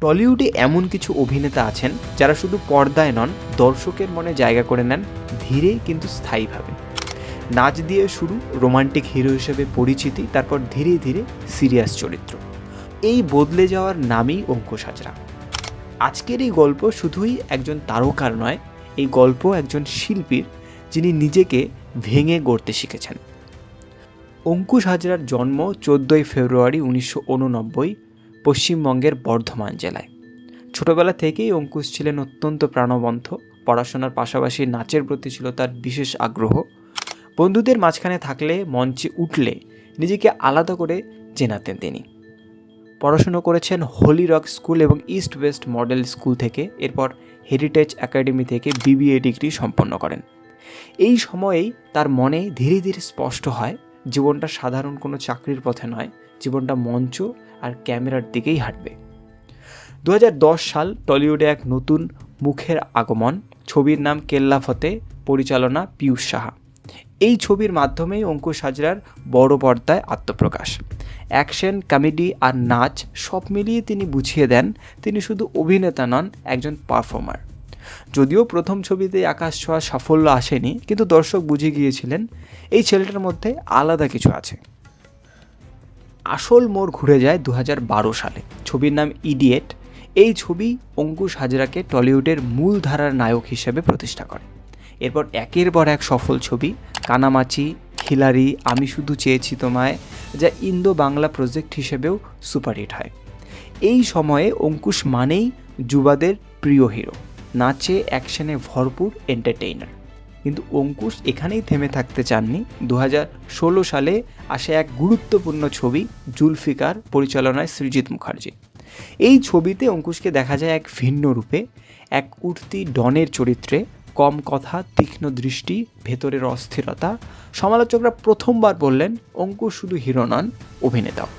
টলিউডে এমন কিছু অভিনেতা আছেন যারা শুধু পর্দায় নন, দর্শকের মনে জায়গা করে নেন ধীরে কিন্তু স্থায়ীভাবে। নাচ দিয়ে শুরু, রোমান্টিক হিরো হিসেবে পরিচিতি, তারপর ধীরে ধীরে সিরিয়াস চরিত্র। এই বদলে যাওয়ার নামই অঙ্কুশ হাজরা। আজকের এই গল্প শুধুই একজন তারকার নয়, এই গল্প একজন শিল্পীর যিনি নিজেকে ভেঙে গড়তে শিখেছেন। অঙ্কুশ হাজরার জন্ম 14ই ফেব্রুয়ারি 1989 পশ্চিমবঙ্গের বর্ধমান জেলায়। ছোটবেলা থেকেই অঙ্কুশ ছিলেন অত্যন্ত প্রাণবন্ত। পড়াশোনার পাশাপাশি নাচের প্রতি ছিল তার বিশেষ আগ্রহ। বন্ধুদের মাঝখানে থাকলে, মঞ্চে উঠলে নিজেকে আলাদা করে চেনাতেন তিনি। পড়াশুনো করেছেন হোলি রক স্কুল এবং ইস্ট ওয়েস্ট মডেল স্কুল থেকে। এরপর হেরিটেজ একাডেমি থেকে বিবিএ ডিগ্রি সম্পন্ন করেন। এই সময়েই তার মনে ধীরে ধীরে স্পষ্ট হয় জীবনটা সাধারণ কোনো চাকরির পথে নয়, জীবনটা মঞ্চ আর ক্যামেরার দিকেই হাঁটবে। 2010 সাল, টলিউডে এক নতুন মুখের আগমন। ছবির নাম কেল্লা ফতে, পরিচালনা পীয়ূষ সাহা। এই ছবির মাধ্যমেই অঙ্কুশ হাজরার বড় পর্দায় আত্মপ্রকাশ। অ্যাকশন, কমেডি আর নাচ সব মিলিয়ে তিনি বুঝিয়ে দেন তিনি শুধু অভিনেতা নন, একজন পারফর্মার। যদিও প্রথম ছবিতেই আকাশ ছোঁয়া সাফল্য আসেনি, কিন্তু দর্শক বুঝে গিয়েছিলেন এই ছেলেটার মধ্যে আলাদা কিছু আছে। আসল মোড় ঘুরে যায় 2012 সালে। ছবির নাম ইডিয়েট। এই ছবি অঙ্কুশ হাজরাকে টলিউডের মূল ধারার নায়ক হিসেবে প্রতিষ্ঠা করে। এরপর একের পর এক সফল ছবি, কানামাছি, খিলাড়ি, আমি শুধু চেয়েছি তোমায়, যা ইন্দো বাংলা প্রজেক্ট হিসেবেও সুপারহিট হয়। এই সময়ে অঙ্কুশ মানেই যুবাদের প্রিয় হিরো, নাচে অ্যাকশনে ভরপুর এন্টারটেইনার। কিন্তু অঙ্কুশ এখানেই থেমে থাকতে চাননি। 2016 সালে আসে এক গুরুত্বপূর্ণ ছবি, জুলফিকার, পরিচালনায় সৃজিত মুখার্জি। এই ছবিতে অঙ্কুশকে দেখা যায় এক ভিন্ন রূপে, এক উঠতি ডনের চরিত্রে। কম কথা, তীক্ষ্ণ দৃষ্টি, ভেতরের অস্থিরতা। সমালোচকরা প্রথমবার বললেন অঙ্কুশ শুধু হিরো নন, অভিনেতাও।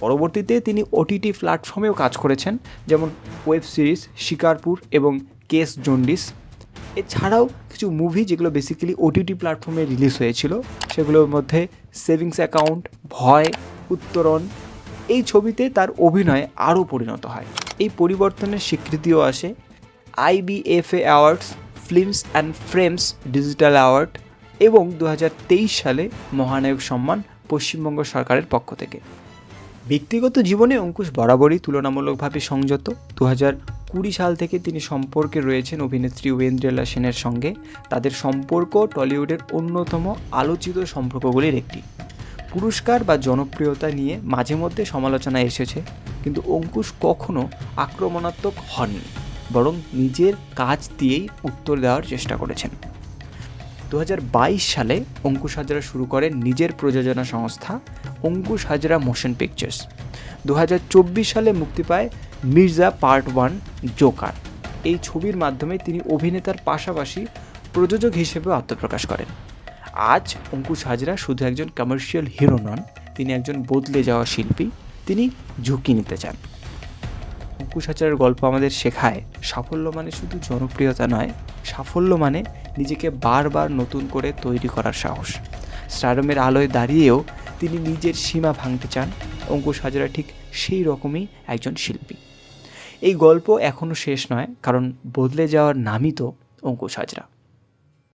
পরবর্তীতে তিনি ওটিটি প্ল্যাটফর্মেও কাজ করেছেন, যেমন ওয়েব সিরিজ শিকারপুর এবং কেস জন্ডিস। এছাড়াও কিছু মুভি যেগুলো বেসিক্যালি ওটিটি প্ল্যাটফর্মে রিলিজ হয়েছিল, সেগুলোর মধ্যে সেভিংস অ্যাকাউন্ট, ভয়, উত্তরণ। এই ছবিতে তার অভিনয় আরও পরিণত হয়। এই পরিবর্তনের স্বীকৃতিও আসে IBFA awards, films and frames digital award এবং 2023 সালে মহানায়ক সম্মান পশ্চিমবঙ্গ সরকারের পক্ষ থেকে। ব্যক্তিগত জীবনে অঙ্কুশ বরাবরই তুলনামূলকভাবে সংযত। 2020 সাল থেকে তিনি সম্পর্কে রয়েছেন অভিনেত্রী ওয়েন্দ্রেলা সেনের সঙ্গে। তাদের সম্পর্ক টলিউডের অন্যতম আলোচিত সম্পর্কগুলির একটি। পুরস্কার বা জনপ্রিয়তা নিয়ে মাঝে মধ্যে সমালোচনা এসেছে, কিন্তু অঙ্কুশ কখনো আক্রমণাত্মক হননি, বরং নিজের কাজ দিয়েই উত্তর দেওয়ার চেষ্টা করেছেন। 2022 সালে অঙ্কুশ হাজরা শুরু করেন নিজের প্রযোজনা সংস্থা অঙ্কুশ হাজরা মোশন পিকচার্স। 2024 সালে মুক্তি পায় মির্জা পার্ট 1 জোকার। এই ছবির মাধ্যমে তিনি অভিনেতার পাশাপাশি প্রযোজক হিসেবেও আত্মপ্রকাশ করেন। আজ অঙ্কুশ হাজরা শুধু একজন কমার্শিয়াল হিরো নন, তিনি একজন বদলে যাওয়া শিল্পী। তিনি ঝুঁকি নিতে চান। অঙ্কুশ হাজরার গল্প আমাদের শেখায় সাফল্য মানে শুধু জনপ্রিয়তা নয়, সাফল্য মানে নিজেকে বারবার নতুন করে তৈরি করার সাহস। স্টারডমের আলোয় দাঁড়িয়েও তিনি নিজের সীমা ভাঙতে চান। অঙ্কুশ হাজরা ঠিক সেই রকমই একজন শিল্পী। এই গল্প এখনও শেষ নয়, কারণ বদলে যাওয়ার নামই তো অঙ্কুশ হাজরা।